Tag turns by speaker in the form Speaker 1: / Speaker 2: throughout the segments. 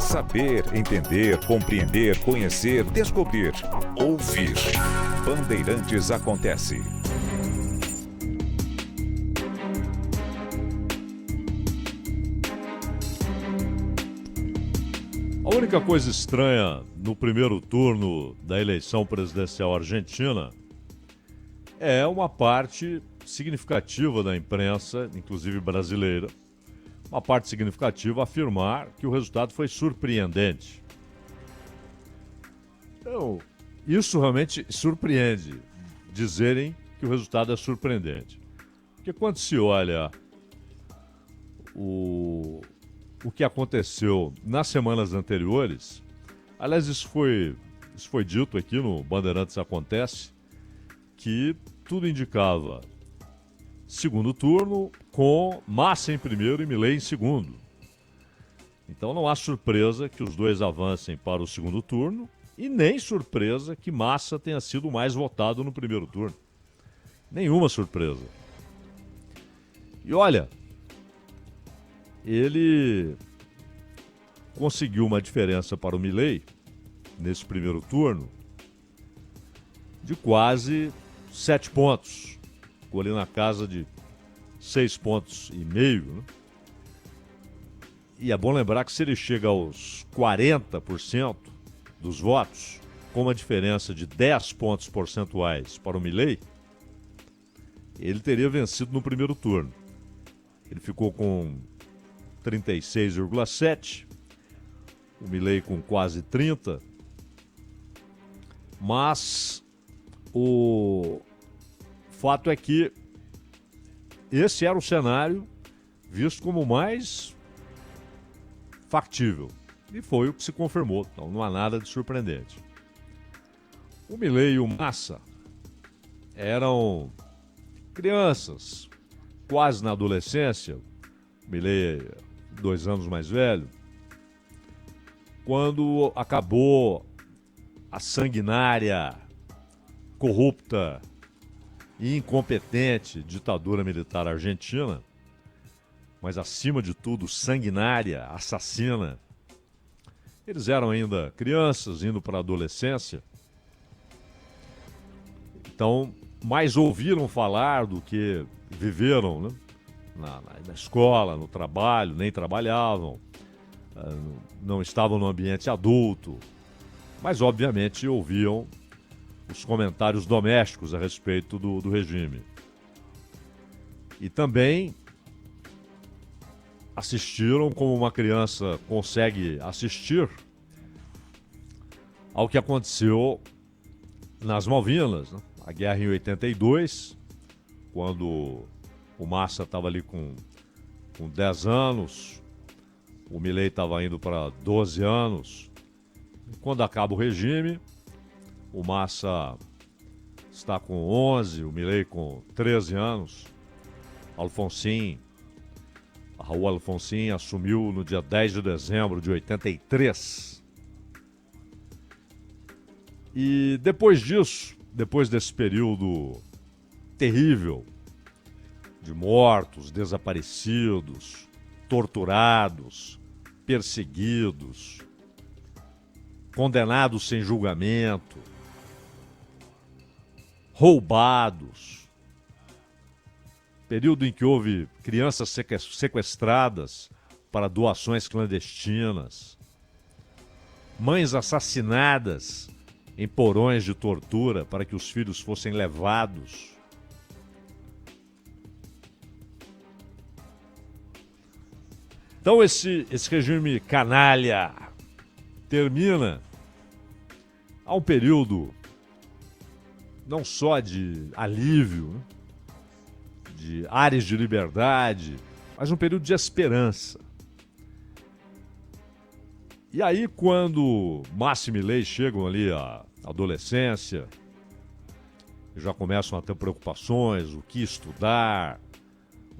Speaker 1: Saber, entender, compreender, conhecer, descobrir. Ouvir. Bandeirantes Acontece.
Speaker 2: A única coisa estranha no primeiro turno da eleição presidencial argentina é uma parte significativa da imprensa, inclusive brasileira, uma parte significativa afirmar que o resultado foi surpreendente. Então, isso realmente surpreende, dizerem que o resultado é surpreendente. Porque quando se olha o que aconteceu nas semanas anteriores, aliás, isso foi dito aqui no Bandeirantes Acontece, que tudo indicava segundo turno com Massa em primeiro e Milei em segundo. Então não há surpresa que os dois avancem para o segundo turno e nem surpresa que Massa tenha sido mais votado no primeiro turno. Nenhuma surpresa. E olha, ele conseguiu uma diferença para o Milei nesse primeiro turno de quase 7 pontos. Ficou ali na casa de 6,5 pontos, né? E é bom lembrar que se ele chega aos 40% dos votos, com uma diferença de 10 pontos percentuais para o Milei, ele teria vencido no primeiro turno. Ele ficou com 36,7%, o Milei com quase 30%, mas o fato é que esse era o cenário visto como mais factível. E foi o que se confirmou, então não há nada de surpreendente. O Milei e o Massa eram crianças, quase na adolescência. O Milei é 2 anos mais velho, quando acabou a sanguinária, corrupta e incompetente ditadura militar argentina, mas acima de tudo sanguinária, assassina. Eles eram ainda crianças, indo para a adolescência, então mais ouviram falar do que viveram, né? Na escola, no trabalho, nem trabalhavam, não estavam no ambiente adulto, mas obviamente ouviam os comentários domésticos a respeito do regime. E também assistiram, como uma criança consegue assistir, ao que aconteceu nas Malvinas, né? A guerra em 82, quando o Massa estava ali com 10 anos, o Milei estava indo para 12 anos. Quando acaba o regime, o Massa está com 11, o Milei com 13 anos. Raul Alfonsín assumiu no dia 10 de dezembro de 83. E depois disso, depois desse período terrível de mortos, desaparecidos, torturados, perseguidos, condenados sem julgamento, roubados, período em que houve crianças sequestradas para doações clandestinas, mães assassinadas em porões de tortura para que os filhos fossem levados. Então esse regime canalha termina. Há um período não só de alívio, né? De áreas de liberdade, mas um período de esperança. E aí, quando Massa e Milei chegam ali à adolescência, já começam a ter preocupações, o que estudar,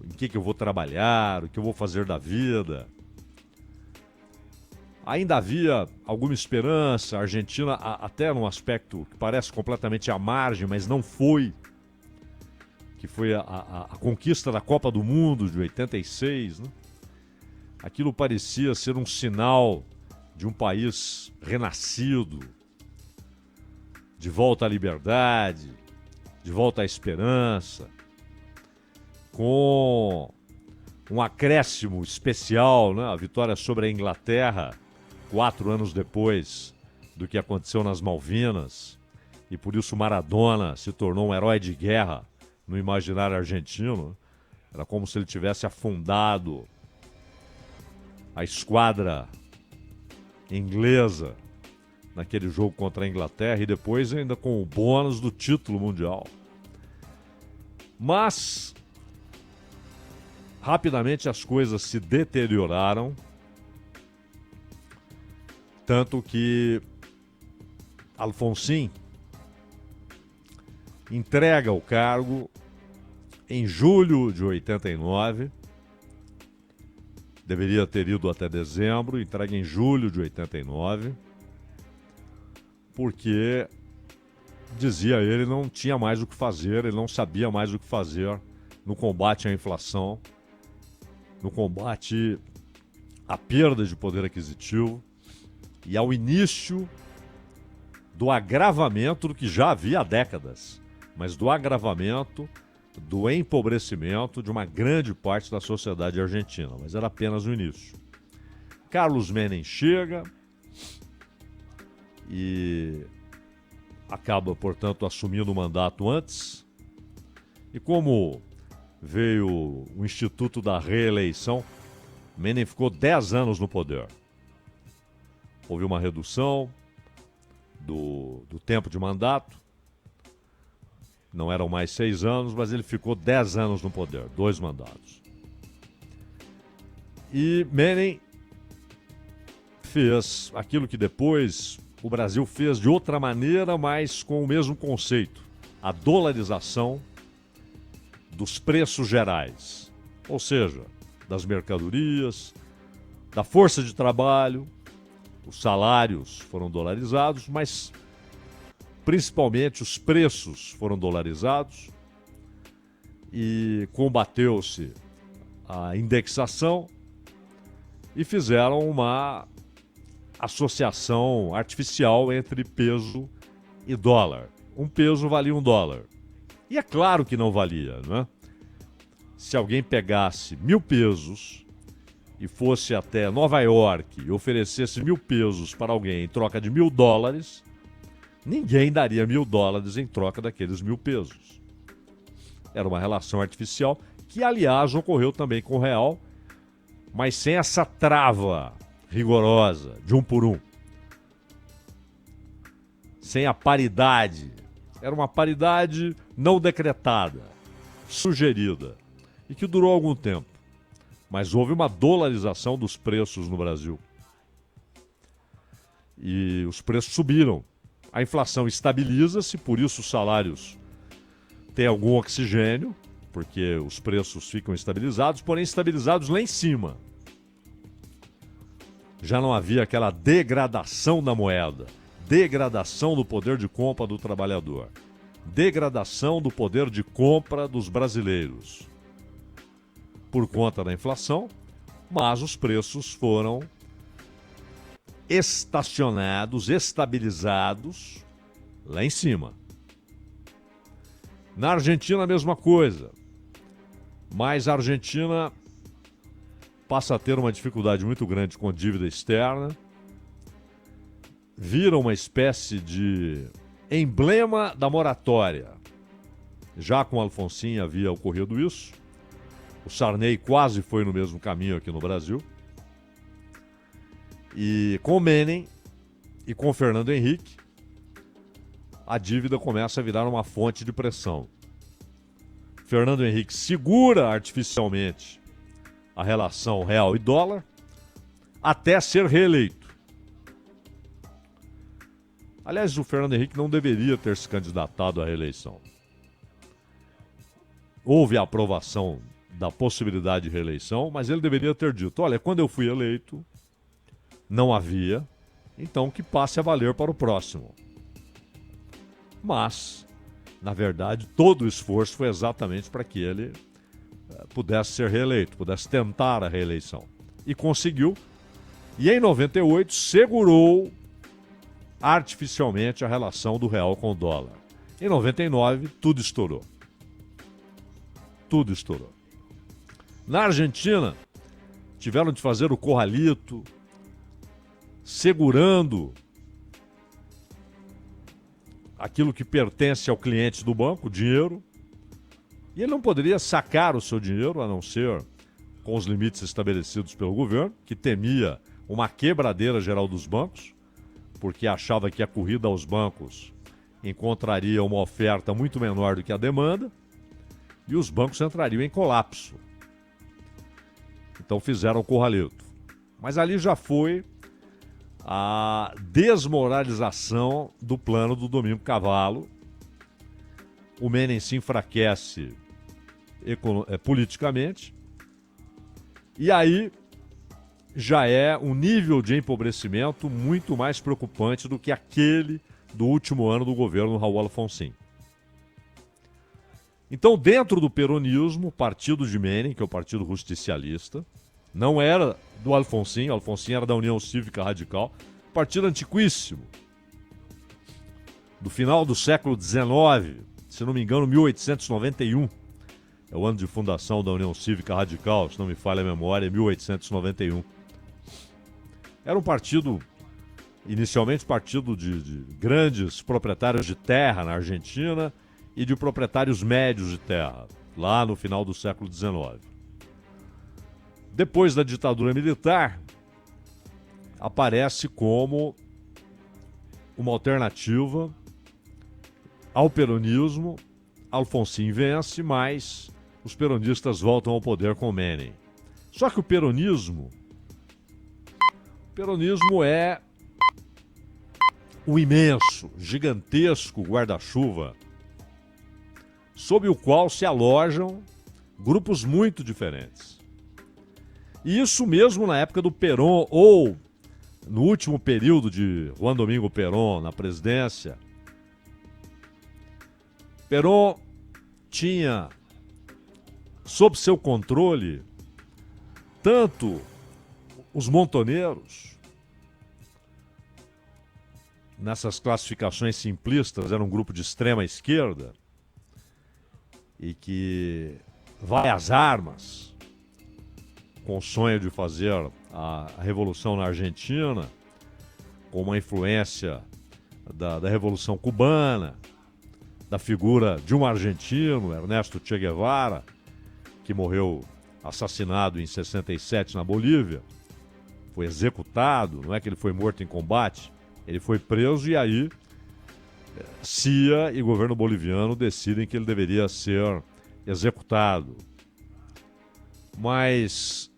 Speaker 2: em que eu vou trabalhar, o que eu vou fazer da vida. Ainda havia alguma esperança, a Argentina, até num aspecto que parece completamente à margem, mas não foi, que foi a conquista da Copa do Mundo de 86, né? Aquilo parecia ser um sinal de um país renascido, de volta à liberdade, de volta à esperança, com um acréscimo especial, né? A vitória sobre a Inglaterra, 4 anos depois do que aconteceu nas Malvinas, e por isso Maradona se tornou um herói de guerra no imaginário argentino. Era como se ele tivesse afundado a esquadra inglesa naquele jogo contra a Inglaterra, e depois ainda com o bônus do título mundial. Mas rapidamente as coisas se deterioraram, tanto que Alfonsín entrega o cargo em julho de 89, deveria ter ido até dezembro, entrega em julho de 89, porque, dizia ele, não tinha mais o que fazer, ele não sabia mais o que fazer no combate à inflação, no combate à perda de poder aquisitivo e ao início do agravamento do que já havia há décadas, mas do agravamento, do empobrecimento de uma grande parte da sociedade argentina, mas era apenas o início. Carlos Menem chega e acaba, portanto, assumindo o mandato antes, e como veio o Instituto da Reeleição, Menem ficou 10 anos no poder. Houve uma redução do tempo de mandato, não eram mais 6 anos, mas ele ficou 10 anos no poder, 2 mandatos. E Menem fez aquilo que depois o Brasil fez de outra maneira, mas com o mesmo conceito: a dolarização dos preços gerais, ou seja, das mercadorias, da força de trabalho. Os salários foram dolarizados, mas principalmente os preços foram dolarizados, e combateu-se a indexação e fizeram uma associação artificial entre peso e dólar. Um peso valia $1. E é claro que não valia, não é? Se alguém pegasse 1.000 pesos e fosse até Nova York e oferecesse 1.000 pesos para alguém em troca de $1.000, ninguém daria $1.000 em troca daqueles 1.000 pesos. Era uma relação artificial que, aliás, ocorreu também com o real, mas sem essa trava rigorosa de 1 por 1. Sem a paridade. Era uma paridade não decretada, sugerida, e que durou algum tempo. Mas houve uma dolarização dos preços no Brasil. E os preços subiram. A inflação estabiliza-se, por isso os salários têm algum oxigênio, porque os preços ficam estabilizados, porém estabilizados lá em cima. Já não havia aquela degradação da moeda, degradação do poder de compra do trabalhador, degradação do poder de compra dos brasileiros por conta da inflação, mas os preços foram estacionados, estabilizados lá em cima. Na Argentina a mesma coisa, mas a Argentina passa a ter uma dificuldade muito grande com dívida externa, vira uma espécie de emblema da moratória. Já com Alfonsín havia ocorrido isso. O Sarney quase foi no mesmo caminho aqui no Brasil. E com Menem e com Fernando Henrique, a dívida começa a virar uma fonte de pressão. Fernando Henrique segura artificialmente a relação real e dólar até ser reeleito. Aliás, o Fernando Henrique não deveria ter se candidatado à reeleição. Houve a aprovação da possibilidade de reeleição, mas ele deveria ter dito: olha, quando eu fui eleito, não havia, então que passe a valer para o próximo. Mas, na verdade, todo o esforço foi exatamente para que ele pudesse ser reeleito, pudesse tentar a reeleição. E conseguiu, E em 98 segurou artificialmente a relação do real com o dólar. Em 99 tudo estourou. Tudo estourou. Na Argentina tiveram de fazer o corralito, segurando aquilo que pertence ao cliente do banco, o dinheiro, e ele não poderia sacar o seu dinheiro, a não ser com os limites estabelecidos pelo governo, que temia uma quebradeira geral dos bancos, porque achava que a corrida aos bancos encontraria uma oferta muito menor do que a demanda, e os bancos entrariam em colapso. Então fizeram o corralito. Mas ali já foi a desmoralização do plano do Domingo Cavallo. O Menem se enfraquece politicamente. E aí já é um nível de empobrecimento muito mais preocupante do que aquele do último ano do governo Raul Alfonsin. Então, dentro do peronismo, o partido de Menem, que é o Partido Justicialista, não era do Alfonsin, o Alfonsin era da União Cívica Radical, partido antiquíssimo, do final do século XIX, se não me engano, 1891, é o ano de fundação da União Cívica Radical, se não me falha a memória, 1891. Era um partido, inicialmente partido de grandes proprietários de terra na Argentina e de proprietários médios de terra, lá no final do século XIX. Depois da ditadura militar, aparece como uma alternativa ao peronismo. Alfonsin vence, mas os peronistas voltam ao poder com Menem. Só que o peronismo é o imenso, gigantesco guarda-chuva sob o qual se alojam grupos muito diferentes. E isso mesmo na época do Perón, ou no último período de Juan Domingo Perón na presidência. Perón tinha sob seu controle tanto os montoneiros, nessas classificações simplistas, era um grupo de extrema esquerda e que vai às armas com o sonho de fazer a revolução na Argentina, com uma influência da Revolução Cubana, da figura de um argentino, Ernesto Che Guevara, que morreu assassinado em 67 na Bolívia, foi executado, não é que ele foi morto em combate, ele foi preso e aí CIA e governo boliviano decidem que ele deveria ser executado. Mas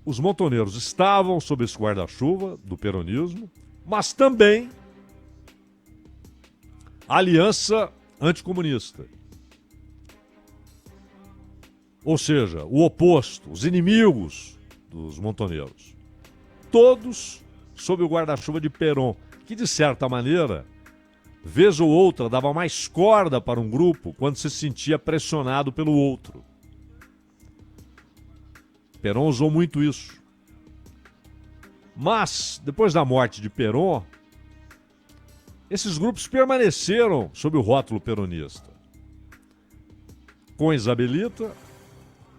Speaker 2: os montoneiros estavam sob esse guarda-chuva do peronismo, mas também a aliança anticomunista. Ou seja, o oposto, os inimigos dos montoneiros. Todos sob o guarda-chuva de Perón, que de certa maneira, vez ou outra, dava mais corda para um grupo quando se sentia pressionado pelo outro. Perón usou muito isso. Mas, depois da morte de Perón, esses grupos permaneceram sob o rótulo peronista. Com a Isabelita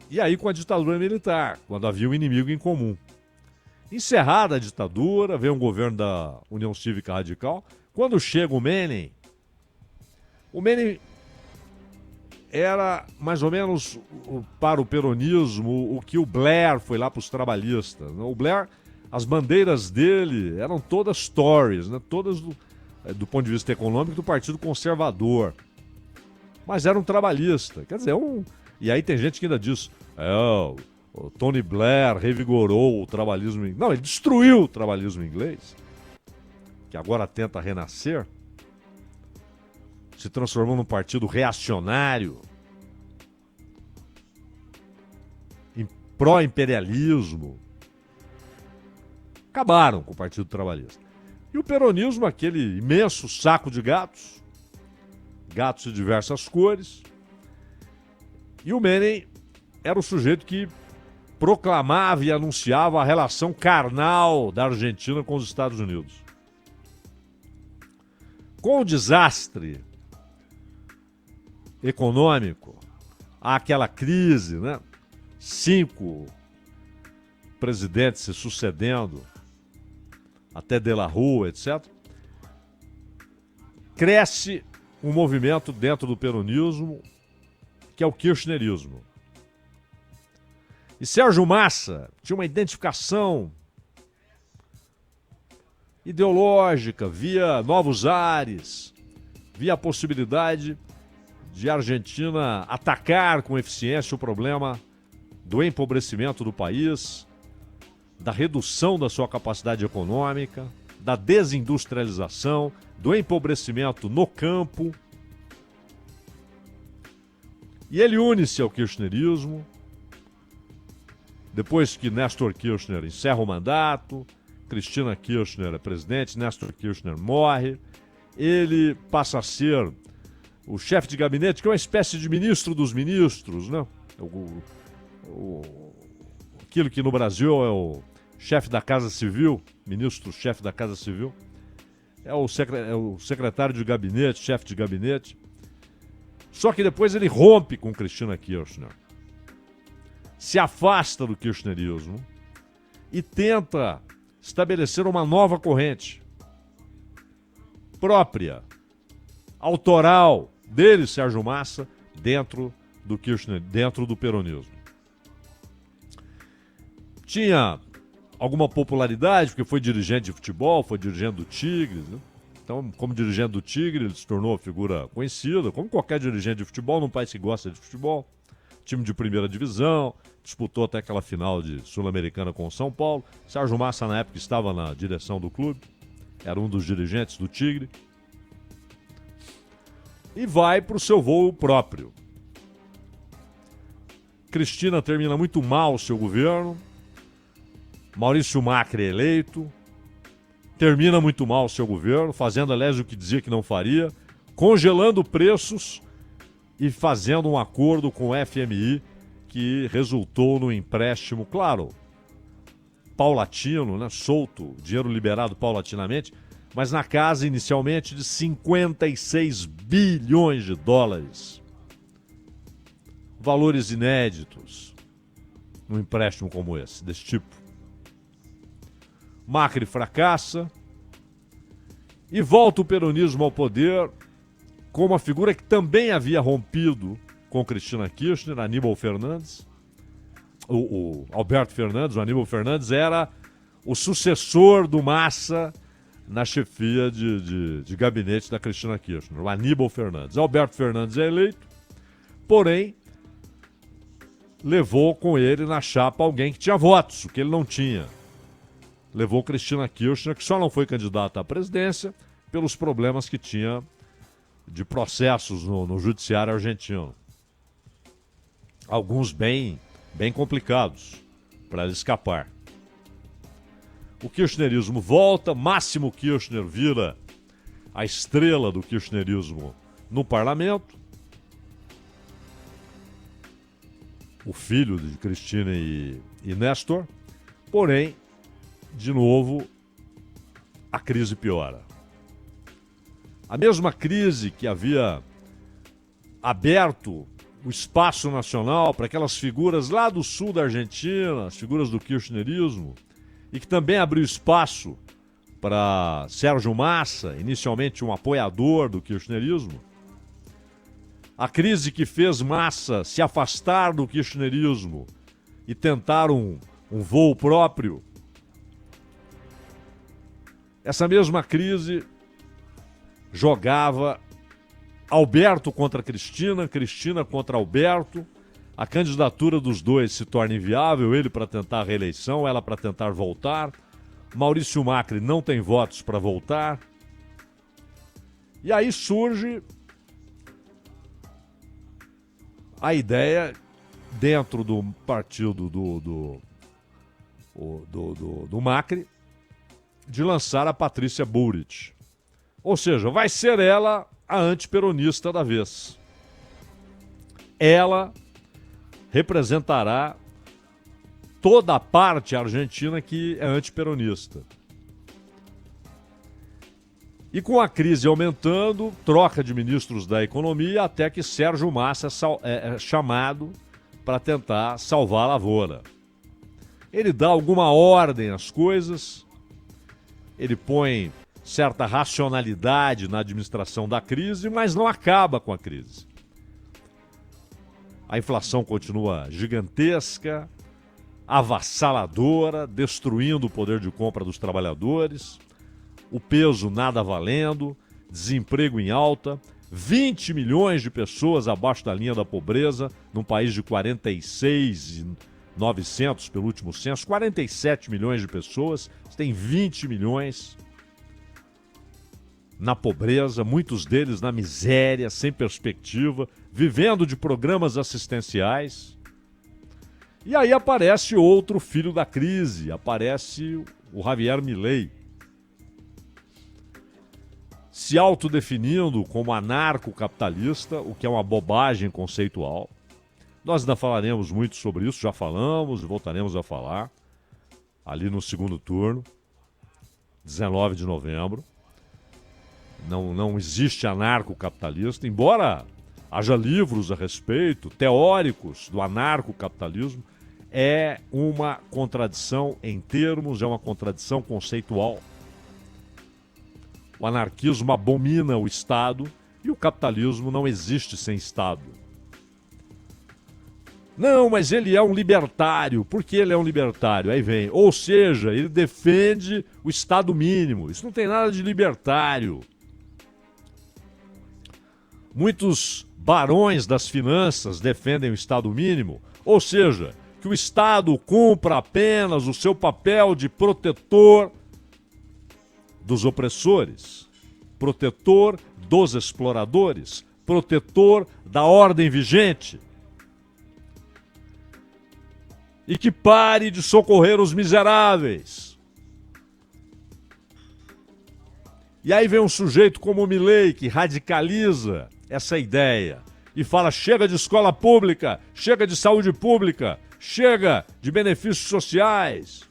Speaker 2: e aí com a ditadura militar, quando havia um inimigo em comum. Encerrada a ditadura, veio um governo da União Cívica Radical. Quando chega o Menem era mais ou menos para o peronismo o que o Blair foi lá para os trabalhistas. O Blair, as bandeiras dele eram todas Tories, né? Todas do ponto de vista econômico do Partido Conservador. Mas era um trabalhista. Quer dizer, e aí tem gente que ainda diz, o Tony Blair revigorou o trabalhismo inglês. Não, ele destruiu o trabalhismo inglês, que agora tenta renascer. Se transformou num partido reacionário, pró-imperialismo. Acabaram com o Partido Trabalhista. E o peronismo, aquele imenso saco de gatos de diversas cores. E o Menem era o sujeito que proclamava e anunciava a relação carnal da Argentina com os Estados Unidos. Com o desastre econômico, aquela crise, né? 5 presidentes se sucedendo, até De La Rua, etc. Cresce um movimento dentro do peronismo, que é o kirchnerismo. E Sérgio Massa tinha uma identificação ideológica, via novos ares, via a possibilidade de a Argentina atacar com eficiência o problema do empobrecimento do país, da redução da sua capacidade econômica, da desindustrialização, do empobrecimento no campo. E ele une-se ao kirchnerismo, depois que Néstor Kirchner encerra o mandato, Cristina Kirchner é presidente, Néstor Kirchner morre, ele passa a ser o chefe de gabinete, que é uma espécie de ministro dos ministros, né? Aquilo que no Brasil é o chefe da Casa Civil, ministro-chefe da Casa Civil, é o secretário de gabinete, chefe de gabinete. Só que depois ele rompe com Cristina Kirchner, se afasta do kirchnerismo e tenta estabelecer uma nova corrente própria, autoral dele, Sérgio Massa, dentro do Kirchner, dentro do peronismo. Tinha alguma popularidade, porque foi dirigente de futebol, foi dirigente do Tigre, né? Então, como dirigente do Tigre, ele se tornou uma figura conhecida, como qualquer dirigente de futebol, num país que gosta de futebol. Time de primeira divisão, disputou até aquela final de Sul-Americana com o São Paulo. Sérgio Massa, na época, estava na direção do clube, era um dos dirigentes do Tigre. E vai para o seu voo próprio. Cristina termina muito mal o seu governo. Maurício Macri é eleito. Termina muito mal o seu governo, fazendo, aliás, o que dizia que não faria, congelando preços e fazendo um acordo com o FMI que resultou no empréstimo, claro, paulatino, né, solto, dinheiro liberado paulatinamente, mas na casa inicialmente de 56 bilhões de dólares. Valores inéditos num empréstimo como esse, desse tipo. Macri fracassa e volta o peronismo ao poder com uma figura que também havia rompido com Cristina Kirchner, Aníbal Fernandes. O Alberto Fernandes, o Aníbal Fernandes, era o sucessor do Massa na chefia de gabinete da Cristina Kirchner, o Aníbal Fernandes. Alberto Fernandes é eleito, porém, levou com ele na chapa alguém que tinha votos, o que ele não tinha. Levou Cristina Kirchner, que só não foi candidata à presidência pelos problemas que tinha de processos no judiciário argentino. Alguns bem complicados para ele escapar. O kirchnerismo volta, Máximo Kirchner vira a estrela do kirchnerismo no parlamento. O filho de Cristina e Néstor. Porém, de novo, a crise piora. A mesma crise que havia aberto o espaço nacional para aquelas figuras lá do sul da Argentina, as figuras do kirchnerismo, e que também abriu espaço para Sérgio Massa, inicialmente um apoiador do kirchnerismo. A crise que fez Massa se afastar do kirchnerismo e tentar um voo próprio. Essa mesma crise jogava Alberto contra Cristina, Cristina contra Alberto. A candidatura dos dois se torna inviável, ele para tentar a reeleição, ela para tentar voltar. Maurício Macri não tem votos para voltar. E aí surge a ideia, dentro do partido do Macri, de lançar a Patrícia Bullrich. Ou seja, vai ser ela a antiperonista da vez. Ela representará toda a parte argentina que é antiperonista. E com a crise aumentando, troca de ministros da economia, até que Sérgio Massa é chamado para tentar salvar a lavoura. Ele dá alguma ordem às coisas, ele põe certa racionalidade na administração da crise, mas não acaba com a crise. A inflação continua gigantesca, avassaladora, destruindo o poder de compra dos trabalhadores, o peso nada valendo, desemprego em alta, 20 milhões de pessoas abaixo da linha da pobreza, num país de 46.900 pelo último censo, 47 milhões de pessoas, tem 20 milhões na pobreza, muitos deles na miséria, sem perspectiva, vivendo de programas assistenciais. E aí aparece outro filho da crise, aparece o Javier Milei, se autodefinindo como anarcocapitalista, o que é uma bobagem conceitual. Nós ainda falaremos muito sobre isso, já falamos e voltaremos a falar, ali no segundo turno, 19 de novembro. Não existe anarcocapitalista, embora haja livros a respeito, teóricos do anarcocapitalismo, é uma contradição em termos, é uma contradição conceitual. O anarquismo abomina o Estado e o capitalismo não existe sem Estado. Não, mas ele é um libertário. Por que ele é um libertário? Aí vem, ou seja, ele defende o Estado mínimo. Isso não tem nada de libertário. Muitos barões das finanças defendem o Estado mínimo, ou seja, que o Estado cumpra apenas o seu papel de protetor dos opressores, protetor dos exploradores, protetor da ordem vigente. E que pare de socorrer os miseráveis. E aí vem um sujeito como o Milei, que radicaliza essa ideia e fala: chega de escola pública, chega de saúde pública, chega de benefícios sociais.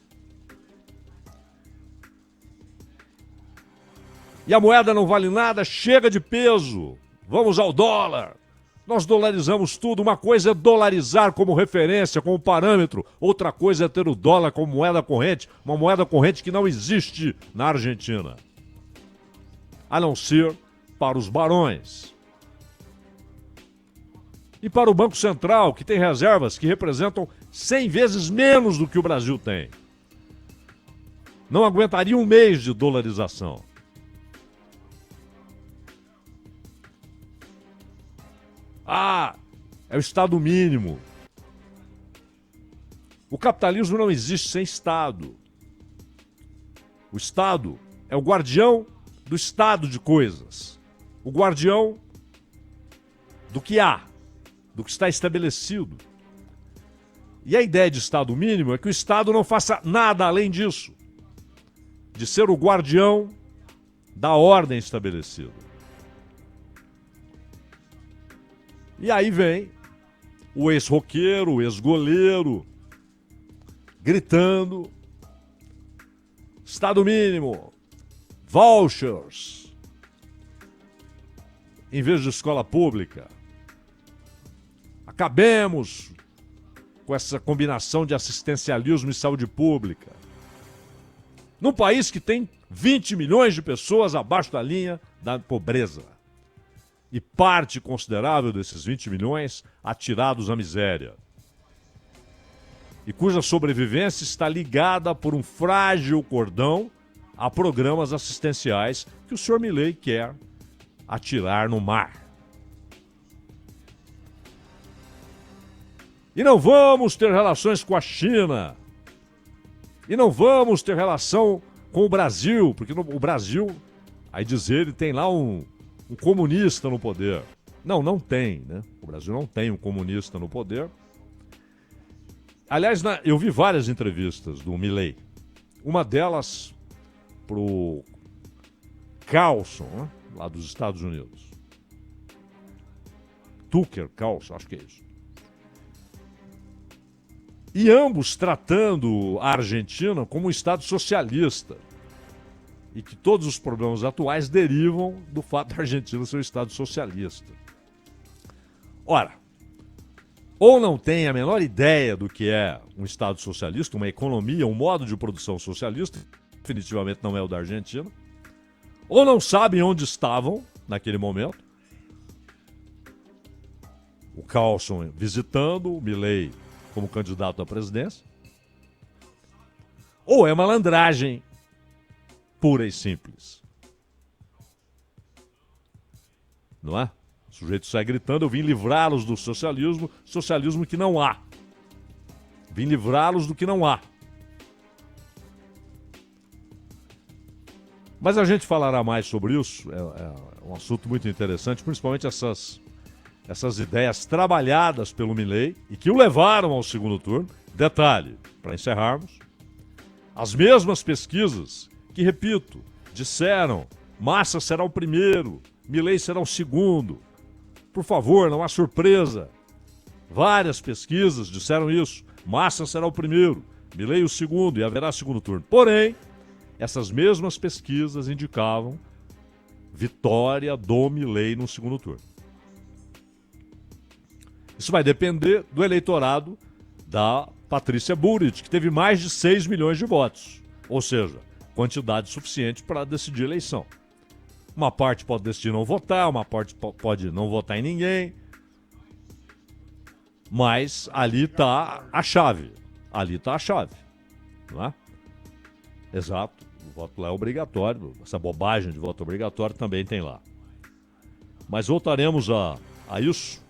Speaker 2: E a moeda não vale nada, chega de peso, vamos ao dólar. Nós dolarizamos tudo. Uma coisa é dolarizar como referência, como parâmetro. Outra coisa é ter o dólar como moeda corrente, uma moeda corrente que não existe na Argentina, a não ser para os barões. E para o Banco Central, que tem reservas que representam 100 vezes menos do que o Brasil tem. Não aguentaria um mês de dolarização. Ah, é o Estado mínimo. O capitalismo não existe sem Estado. O Estado é o guardião do estado de coisas. O guardião do que há, do que está estabelecido. E a ideia de Estado mínimo é que o Estado não faça nada além disso, de ser o guardião da ordem estabelecida. E aí vem o ex-roqueiro, o ex-goleiro, gritando: Estado mínimo, vouchers, em vez de escola pública. Acabemos com essa combinação de assistencialismo e saúde pública. Num país que tem 20 milhões de pessoas abaixo da linha da pobreza. E parte considerável desses 20 milhões atirados à miséria. E cuja sobrevivência está ligada por um frágil cordão a programas assistenciais que o senhor Milei quer atirar no mar. E não vamos ter relações com a China. E não vamos ter relação com o Brasil, porque o Brasil, aí dizer, ele tem lá um comunista no poder. Não tem, né? O Brasil não tem um comunista no poder. Aliás, eu vi várias entrevistas do Milei. Uma delas pro Carlson, né? Lá dos Estados Unidos. Tucker Carlson, acho que é isso. e ambos tratando a Argentina como um Estado socialista. E que todos os problemas atuais derivam do fato da Argentina ser um Estado socialista. Ora, ou não tem a menor ideia do que é um Estado socialista, uma economia, um modo de produção socialista, definitivamente não é o da Argentina, ou não sabem onde estavam naquele momento. O Carlson visitando, o Milei como candidato à presidência, ou é malandragem pura e simples. Não é? O sujeito sai gritando, eu vim livrá-los do socialismo, socialismo que não há. Vim livrá-los do que não há. Mas a gente falará mais sobre isso, é um assunto muito interessante, principalmente essas ideias trabalhadas pelo Milei e que o levaram ao segundo turno. Detalhe, para encerrarmos, as mesmas pesquisas que, repito, disseram Massa será o primeiro, Milei será o segundo. Por favor, não há surpresa. Várias pesquisas disseram isso. Massa será o primeiro, Milei o segundo e haverá segundo turno. Porém, essas mesmas pesquisas indicavam vitória do Milei no segundo turno. Isso vai depender do eleitorado da Patrícia Bullrich, que teve mais de 6 milhões de votos. Ou seja, quantidade suficiente para decidir a eleição. Uma parte pode decidir não votar, uma parte pode não votar em ninguém. Mas ali está a chave. Ali está a chave. Não é? Exato. O voto lá é obrigatório. Essa bobagem de voto obrigatório também tem lá. Mas voltaremos a isso.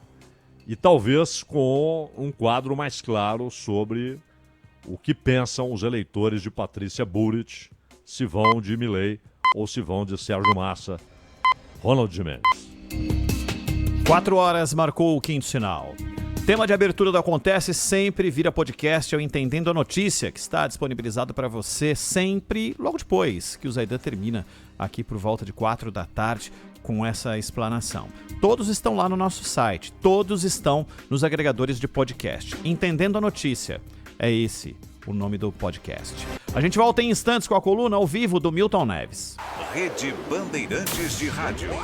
Speaker 2: E talvez com um quadro mais claro sobre o que pensam os eleitores de Patrícia Bullrich, se vão de Milei ou se vão de Sérgio Massa. Ronald Gimenez.
Speaker 3: 4 horas marcou o quinto sinal. Tema de abertura do Acontece sempre vira podcast, eu Entendendo a Notícia, que está disponibilizado para você sempre logo depois que o Zaidan termina aqui por volta de 4 da tarde com essa explanação. Todos estão lá no nosso site, todos estão nos agregadores de podcast. Entendendo a Notícia, é esse o nome do podcast. A gente volta em instantes com a coluna ao vivo do Milton Neves.
Speaker 1: Rede Bandeirantes de Rádio.